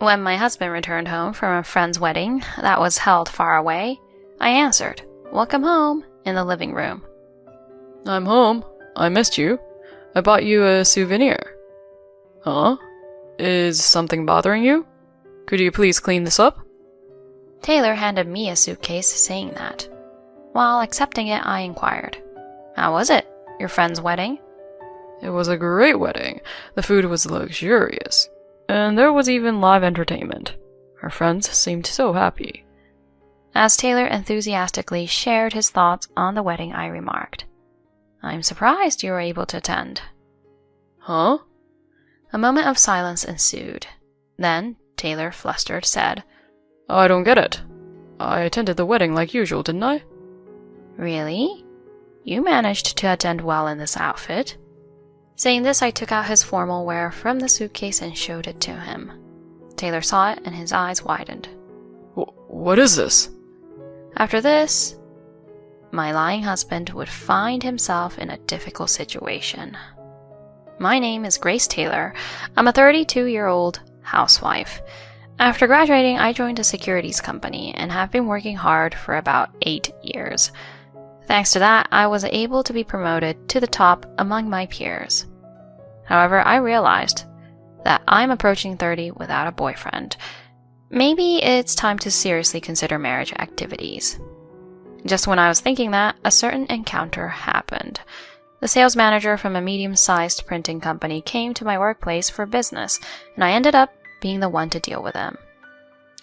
When my husband returned home from a friend's wedding that was held far away, I answered, "Welcome home," in the living room. I'm home. I missed you. I bought you a souvenir. Huh? Is something bothering you? Could you please clean this up? Taylor handed me a suitcase saying that. While accepting it, I inquired, "How was it? Your friend's wedding?" It was a great wedding. The food was luxurious. And there was even live entertainment. Our friends seemed so happy. As Taylor enthusiastically shared his thoughts on the wedding, I remarked, "I'm surprised you were able to attend." Huh? A moment of silence ensued. Then, Taylor, flustered, said, I don't get it. I attended the wedding like usual, didn't I? "Really? You managed to attend well in this outfit." Saying this, I took out his formal wear from the suitcase and showed it to him. Taylor saw it and his eyes widened. What is this? After this, my lying husband would find himself in a difficult situation. My name is Grace Taylor. I'm a 32-year-old housewife. After graduating, I joined a securities company and have been working hard for about 8 years. Thanks to that, I was able to be promoted to the top among my peers. However, I realized that I'm approaching 30 without a boyfriend. Maybe it's time to seriously consider marriage activities. Just when I was thinking that, a certain encounter happened. The sales manager from a medium-sized printing company came to my workplace for business, and I ended up being the one to deal with him.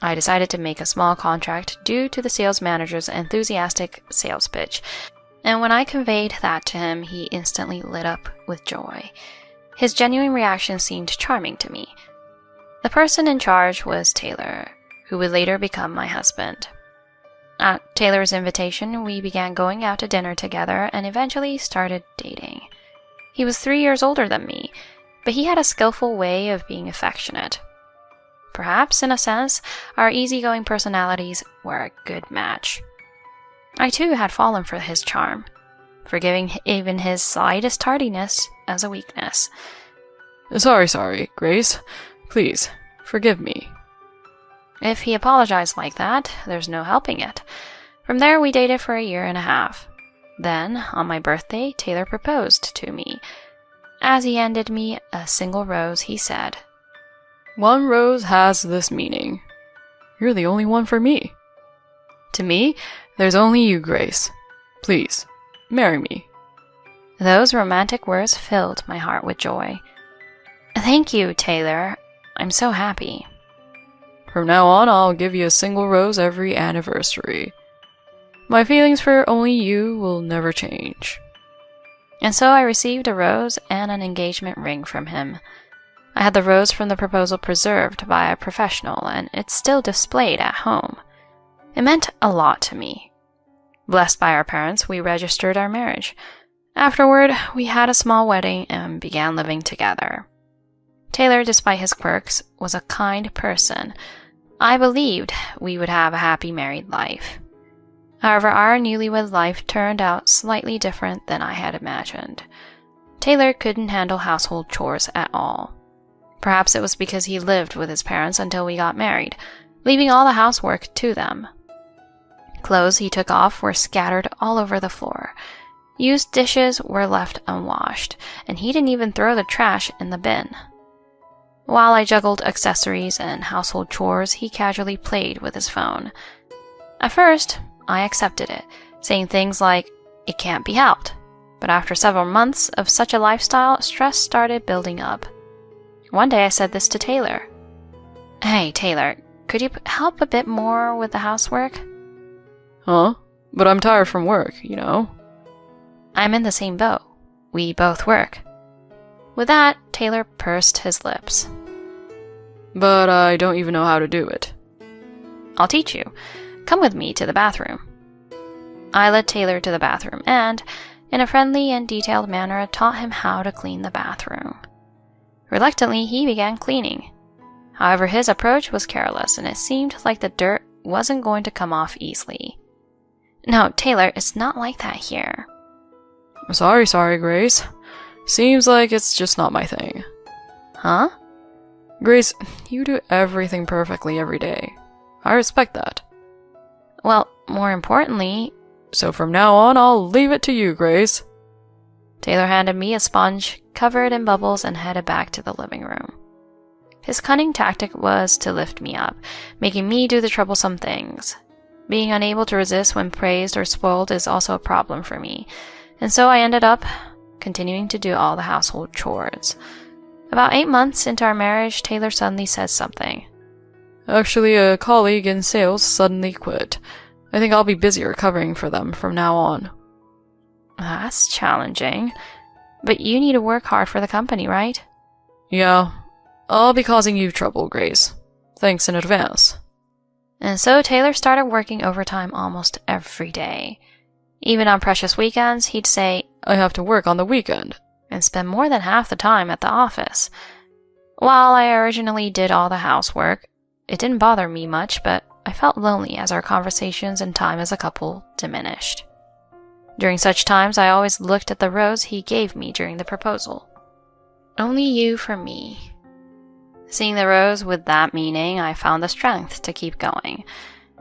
I decided to make a small contract due to the sales manager's enthusiastic sales pitch, and when I conveyed that to him, he instantly lit up with joy. His genuine reaction seemed charming to me. The person in charge was Taylor, who would later become my husband. At Taylor's invitation, we began going out to dinner together and eventually started dating. He was 3 years older than me, but he had a skillful way of being affectionate. Perhaps, in a sense, our easygoing personalities were a good match. I too had fallen for his charm, forgiving even his slightest tardiness as a weakness. Sorry, Grace. Please, forgive me. If he apologized like that, there's no helping it. From there, we dated for 1.5 years. Then, on my birthday, Taylor proposed to me. As he handed me a single rose, he said, One rose has this meaning. You're the only one for me. To me, there's only you, Grace. Please, marry me. Those romantic words filled my heart with joy. Thank you, Taylor. I'm so happy. From now on, I'll give you a single rose every anniversary. My feelings for only you will never change. And so I received a rose and an engagement ring from him. I had the rose from the proposal preserved by a professional, and it's still displayed at home. It meant a lot to me. Blessed by our parents, we registered our marriage. Afterward, we had a small wedding and began living together. Taylor, despite his quirks, was a kind person. I believed we would have a happy married life. However, our newlywed life turned out slightly different than I had imagined. Taylor couldn't handle household chores at all. Perhaps it was because he lived with his parents until we got married, leaving all the housework to them. Clothes he took off were scattered all over the floor. Used dishes were left unwashed, and he didn't even throw the trash in the bin. While I juggled accessories and household chores, he casually played with his phone. At first, I accepted it, saying things like, "It can't be helped." But after several months of such a lifestyle, stress started building up. One day I said this to Taylor. "Hey, Taylor, could you help a bit more with the housework?" Huh? But I'm tired from work, you know. I'm in the same boat. We both work. With that, Taylor pursed his lips. But I don't even know how to do it. I'll teach you. Come with me to the bathroom. I led Taylor to the bathroom and, in a friendly and detailed manner, taught him how to clean the bathroom. Reluctantly, he began cleaning. However, his approach was careless, and it seemed like the dirt wasn't going to come off easily. No, Taylor, it's not like that here. Sorry, Grace. Seems like it's just not my thing. Huh? Grace, you do everything perfectly every day. I respect that. Well, more importantly... So from now on, I'll leave it to you, Grace. Taylor handed me a sponge covered in bubbles and headed back to the living room. His cunning tactic was to lift me up, making me do the troublesome things. Being unable to resist when praised or spoiled is also a problem for me, and so I ended up continuing to do all the household chores. About 8 months into our marriage, Taylor suddenly said something. Actually, a colleague in sales suddenly quit. I think I'll be busier covering for them from now on. That's challenging. But you need to work hard for the company, right? Yeah. I'll be causing you trouble, Grace. Thanks in advance. And so Taylor started working overtime almost every day. Even on precious weekends, he'd say, I have to work on the weekend. And spend more than half the time at the office. While I originally did all the housework, it didn't bother me much, but I felt lonely as our conversations and time as a couple diminished. During such times, I always looked at the rose he gave me during the proposal. Only you for me. Seeing the rose with that meaning, I found the strength to keep going.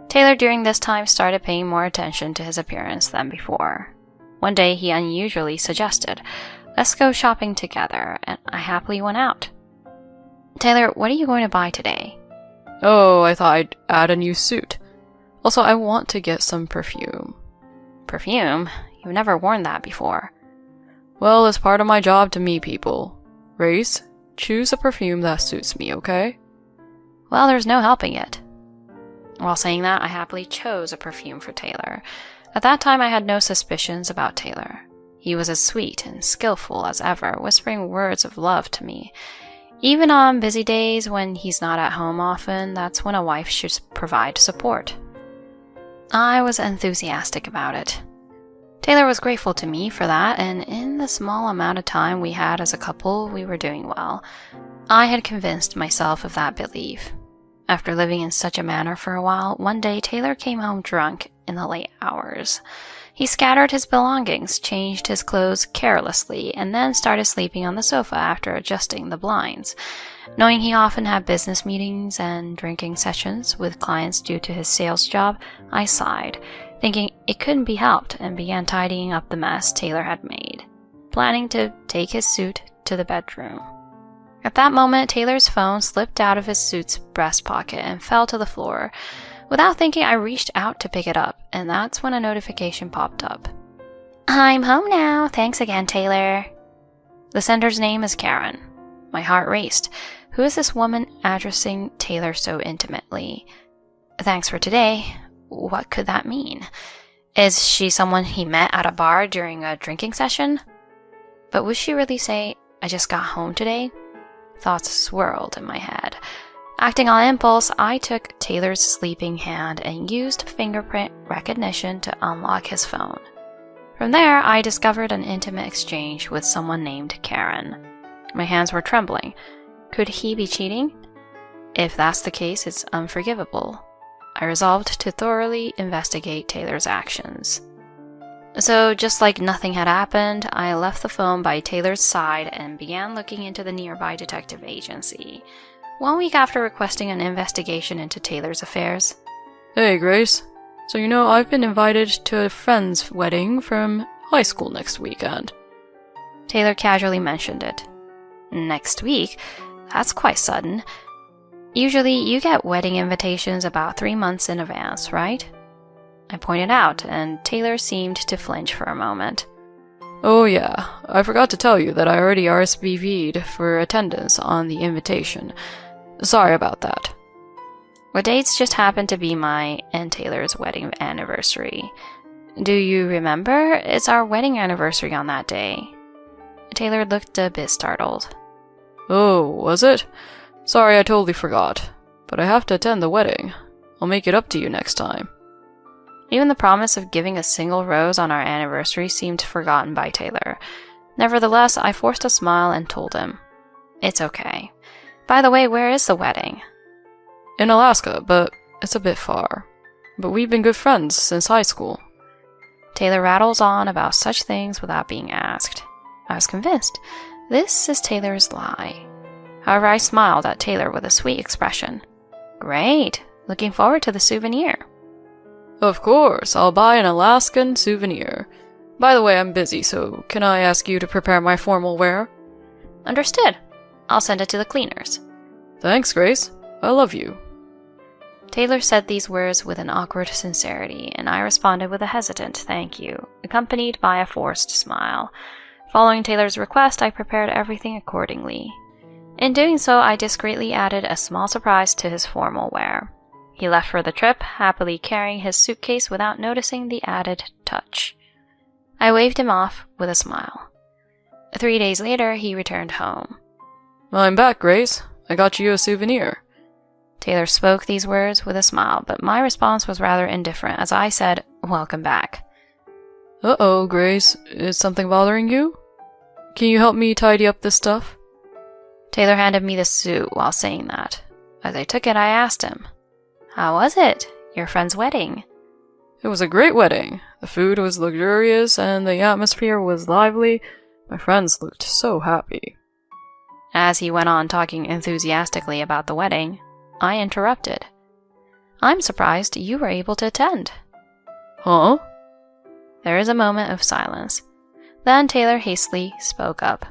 Taylor during this time started paying more attention to his appearance than before. One day he unusually suggested, let's go shopping together, and I happily went out. Taylor, what are you going to buy today? Oh, I thought I'd add a new suit. Also, I want to get some perfume. Perfume? You've never worn that before. Well, it's part of my job to meet people. Grace, choose a perfume that suits me, okay? Well, there's no helping it. While saying that, I happily chose a perfume for Taylor. At that time, I had no suspicions about Taylor. He was as sweet and skillful as ever, whispering words of love to me. Even on busy days when he's not at home often, that's when a wife should provide support. I was enthusiastic about it. Taylor was grateful to me for that, and in the small amount of time we had as a couple, we were doing well. I had convinced myself of that belief. After living in such a manner for a while, one day Taylor came home drunk in the late hours. He scattered his belongings, changed his clothes carelessly, and then started sleeping on the sofa after adjusting the blinds. Knowing he often had business meetings and drinking sessions with clients due to his sales job, I sighed, thinking it couldn't be helped, and began tidying up the mess Taylor had made, planning to take his suit to the bedroom. At that moment, Taylor's phone slipped out of his suit's breast pocket and fell to the floor. Without thinking, I reached out to pick it up, and that's when a notification popped up. I'm home now. Thanks again, Taylor. The sender's name is Karen. My heart raced. Who is this woman addressing Taylor so intimately? Thanks for today. What could that mean? Is she someone he met at a bar during a drinking session? But would she really say, I just got home today? Thoughts swirled in my head. Acting on impulse, I took Taylor's sleeping hand and used fingerprint recognition to unlock his phone. From there, I discovered an intimate exchange with someone named Karen. My hands were trembling. Could he be cheating? If that's the case, it's unforgivable. I resolved to thoroughly investigate Taylor's actions. So, just like nothing had happened, I left the phone by Taylor's side and began looking into the nearby detective agency. 1 week after requesting an investigation into Taylor's affairs. Hey, Grace. So I've been invited to a friend's wedding from high school next weekend. Taylor casually mentioned it. Next week? That's quite sudden. Usually you get wedding invitations about 3 months in advance, right? I pointed out, and Taylor seemed to flinch for a moment. Oh yeah, I forgot to tell you that I already RSVP'd for attendance on the invitation. Sorry about that. What dates just happened to be my and Taylor's wedding anniversary? Do you remember? It's our wedding anniversary on that day. Taylor looked a bit startled. Oh, was it? Sorry, I totally forgot. But I have to attend the wedding. I'll make it up to you next time. Even the promise of giving a single rose on our anniversary seemed forgotten by Taylor. Nevertheless, I forced a smile and told him, it's okay. By the way, where is the wedding? In Alaska, but it's a bit far. But we've been good friends since high school. Taylor rattles on about such things without being asked. I was convinced. This is Taylor's lie. However, I smiled at Taylor with a sweet expression. Great, looking forward to the souvenir. Of course, I'll buy an Alaskan souvenir. By the way, I'm busy, so can I ask you to prepare my formal wear? Understood. I'll send it to the cleaners. Thanks, Grace. I love you. Taylor said these words with an awkward sincerity, and I responded with a hesitant thank you, accompanied by a forced smile. Following Taylor's request, I prepared everything accordingly. In doing so, I discreetly added a small surprise to his formal wear. He left for the trip, happily carrying his suitcase without noticing the added touch. I waved him off with a smile. 3 days later, he returned home. I'm back, Grace. I got you a souvenir. Taylor spoke these words with a smile, but my response was rather indifferent as I said, "Welcome back." Uh-oh, Grace. Is something bothering you? Can you help me tidy up this stuff? Taylor handed me the suit while saying that. As I took it, I asked him, "How was it? Your friend's wedding?" It was a great wedding. The food was luxurious and the atmosphere was lively. My friends looked so happy. As he went on talking enthusiastically about the wedding, I interrupted. "I'm surprised you were able to attend." Huh? There is a moment of silence. Then Taylor hastily spoke up.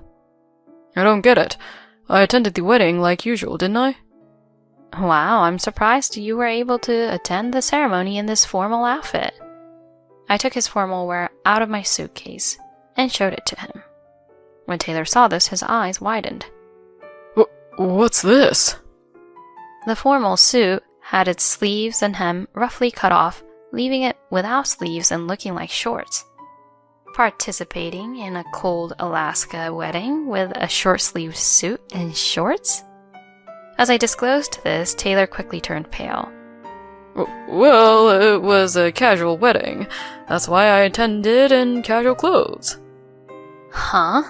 I don't get it. I attended the wedding like usual, didn't I? Wow, I'm surprised you were able to attend the ceremony in this formal outfit. I took his formal wear out of my suitcase and showed it to him. When Taylor saw this, his eyes widened. What's this? The formal suit had its sleeves and hem roughly cut off, leaving it without sleeves and looking like shorts. Participating in a cold Alaska wedding with a short-sleeved suit and shorts? As I disclosed this, Taylor quickly turned pale. Well, it was a casual wedding. That's why I attended in casual clothes. Huh?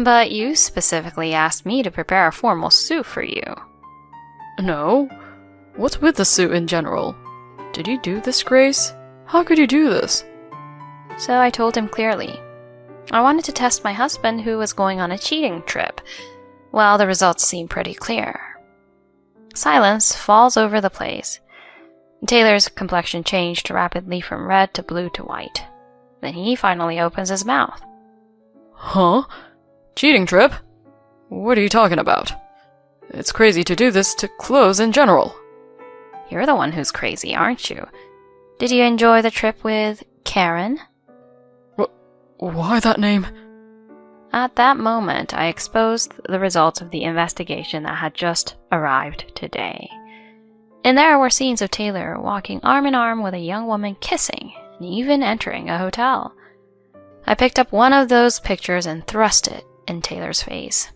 But you specifically asked me to prepare a formal suit for you. No. What's with the suit in general? Did you do this, Grace? How could you do this? So I told him clearly. I wanted to test my husband who was going on a cheating trip. Well, the results seem pretty clear. Silence falls over the place. Taylor's complexion changed rapidly from red to blue to white. Then he finally opens his mouth. Huh? Cheating trip? What are you talking about? It's crazy to do this to clothes in general. You're the one who's crazy, aren't you? Did you enjoy the trip with Karen? Why that name? At that moment, I exposed the results of the investigation that had just arrived today. And there were scenes of Taylor walking arm in arm with a young woman kissing, and even entering a hotel. I picked up one of those pictures and thrust it in Taylor's face.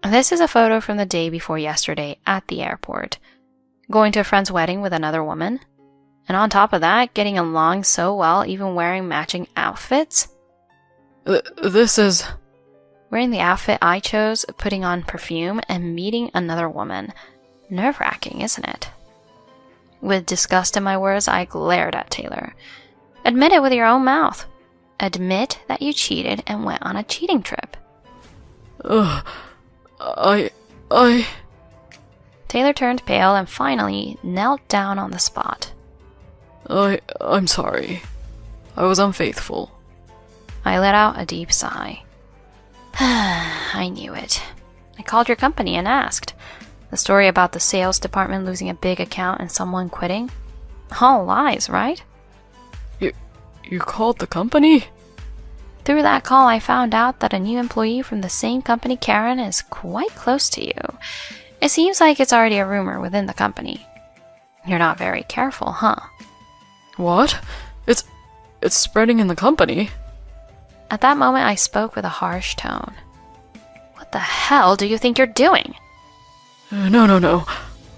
This is a photo from the day before yesterday at the airport, going to a friend's wedding with another woman, and on top of that, getting along so well, even wearing matching outfits. This is... Wearing the outfit I chose, putting on perfume, and meeting another woman. Nerve-wracking, isn't it? With disgust in my words, I glared at Taylor. Admit it with your own mouth. Admit that you cheated and went on a cheating trip. Taylor turned pale and finally knelt down on the spot. I'm sorry. I was unfaithful. I let out a deep sigh. I knew it. I called your company and asked. The story about the sales department losing a big account and someone quitting? All lies, right? You called the company? Through that call, I found out that a new employee from the same company, Karen, is quite close to you. It seems like it's already a rumor within the company. You're not very careful, huh? What? It's spreading in the company. At that moment, I spoke with a harsh tone. What the hell do you think you're doing? No.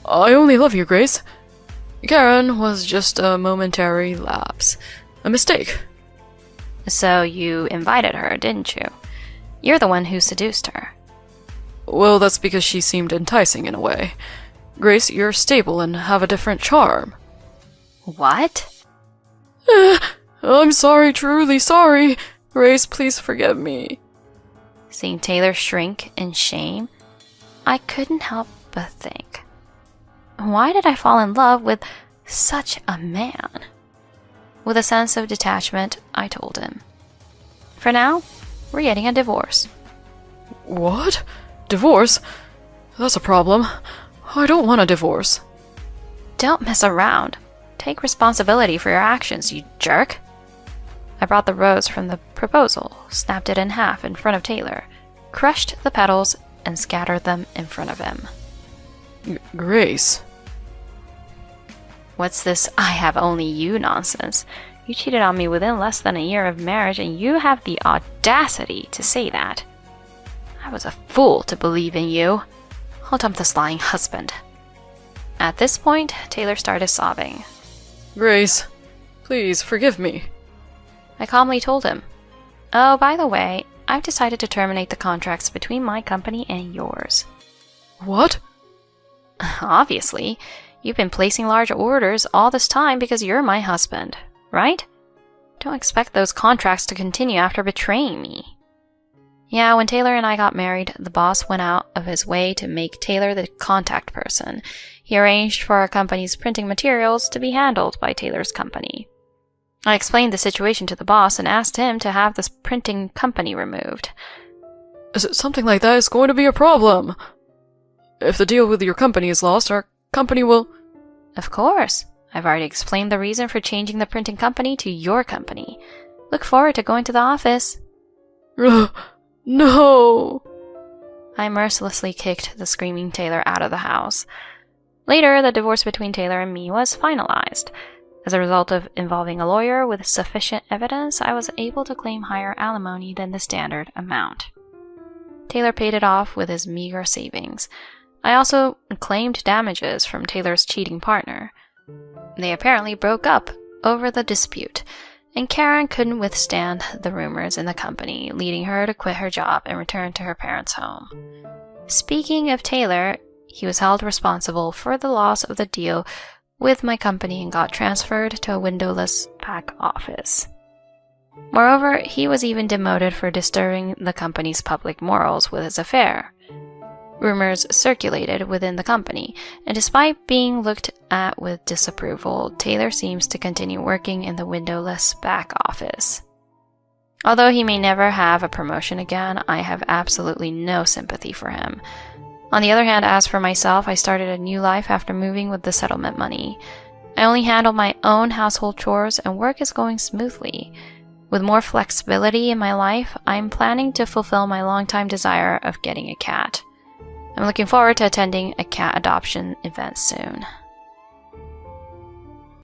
I only love you, Grace. Karen was just a momentary lapse. A mistake. So you invited her, didn't you? You're the one who seduced her. Well, that's because she seemed enticing in a way. Grace, you're stable and have a different charm. What? I'm sorry, truly sorry. Grace, please forgive me. Seeing Taylor shrink in shame, I couldn't help but think, why did I fall in love with such a man? With a sense of detachment, I told him, for now, we're getting a divorce. What? Divorce? That's a problem. I don't want a divorce. Don't mess around. Take responsibility for your actions, you jerk. I brought the rose from the proposal, snapped it in half in front of Taylor, crushed the petals, and scattered them in front of him. Grace. What's this I have only you nonsense? You cheated on me within less than a year of marriage, and you have the audacity to say that. I was a fool to believe in you. I'll dump this lying husband. At this point, Taylor started sobbing. Grace, please forgive me. I calmly told him, oh, by the way, I've decided to terminate the contracts between my company and yours. What? Obviously, you've been placing large orders all this time because you're my husband, right? Don't expect those contracts to continue after betraying me. Yeah, when Taylor and I got married, the boss went out of his way to make Taylor the contact person. He arranged for our company's printing materials to be handled by Taylor's company. I explained the situation to the boss and asked him to have this printing company removed. Something like that is going to be a problem. If the deal with your company is lost, our company will... Of course. I've already explained the reason for changing the printing company to your company. Look forward to going to the office. No! I mercilessly kicked the screaming Taylor out of the house. Later, the divorce between Taylor and me was finalized. As a result of involving a lawyer with sufficient evidence, I was able to claim higher alimony than the standard amount. Taylor paid it off with his meager savings. I also claimed damages from Taylor's cheating partner. They apparently broke up over the dispute, and Karen couldn't withstand the rumors in the company, leading her to quit her job and return to her parents' home. Speaking of Taylor, he was held responsible for the loss of the deal with my company and got transferred to a windowless back office. Moreover, he was even demoted for disturbing the company's public morals with his affair. Rumors circulated within the company, and despite being looked at with disapproval, Taylor seems to continue working in the windowless back office. Although he may never have a promotion again, I have absolutely no sympathy for him. On the other hand, as for myself, I started a new life after moving with the settlement money. I only handle my own household chores and work is going smoothly. With more flexibility in my life, I'm planning to fulfill my longtime desire of getting a cat. I'm looking forward to attending a cat adoption event soon.